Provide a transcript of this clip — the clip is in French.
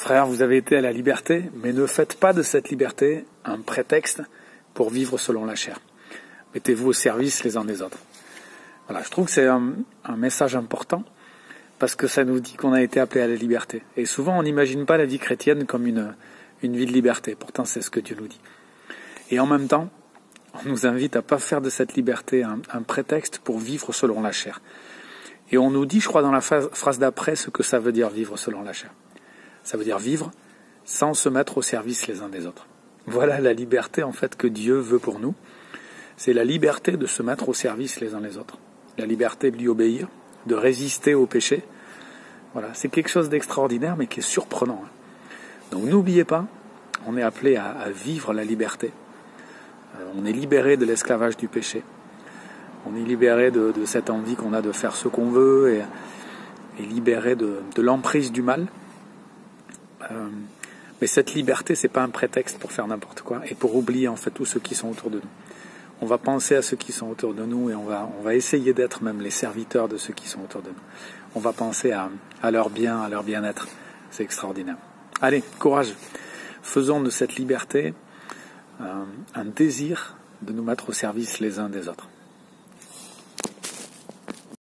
Frères, vous avez été à la liberté, mais ne faites pas de cette liberté un prétexte pour vivre selon la chair. Mettez-vous au service les uns des autres. Voilà, je trouve que c'est un message important, parce que ça nous dit qu'on a été appelé à la liberté. Et souvent, on n'imagine pas la vie chrétienne comme une vie de liberté. Pourtant, c'est ce que Dieu nous dit. Et en même temps, on nous invite à pas faire de cette liberté un prétexte pour vivre selon la chair. Et on nous dit, je crois, dans la phrase d'après, ce que ça veut dire vivre selon la chair. Ça veut dire vivre sans se mettre au service les uns des autres. Voilà la liberté, en fait, que Dieu veut pour nous. C'est la liberté de se mettre au service les uns les autres. La liberté de lui obéir, de résister au péché. Voilà, c'est quelque chose d'extraordinaire, mais qui est surprenant. Donc n'oubliez pas, on est appelé à vivre la liberté. On est libéré de l'esclavage du péché. On est libéré de cette envie qu'on a de faire ce qu'on veut et libéré de l'emprise du mal. Mais cette liberté, c'est pas un prétexte pour faire n'importe quoi et pour oublier en fait tous ceux qui sont autour de nous. On va penser à ceux qui sont autour de nous et on va essayer d'être même les serviteurs de ceux qui sont autour de nous. On va penser à leur bien, à leur bien-être. C'est extraordinaire. Allez, courage. Faisons de cette liberté un désir de nous mettre au service les uns des autres.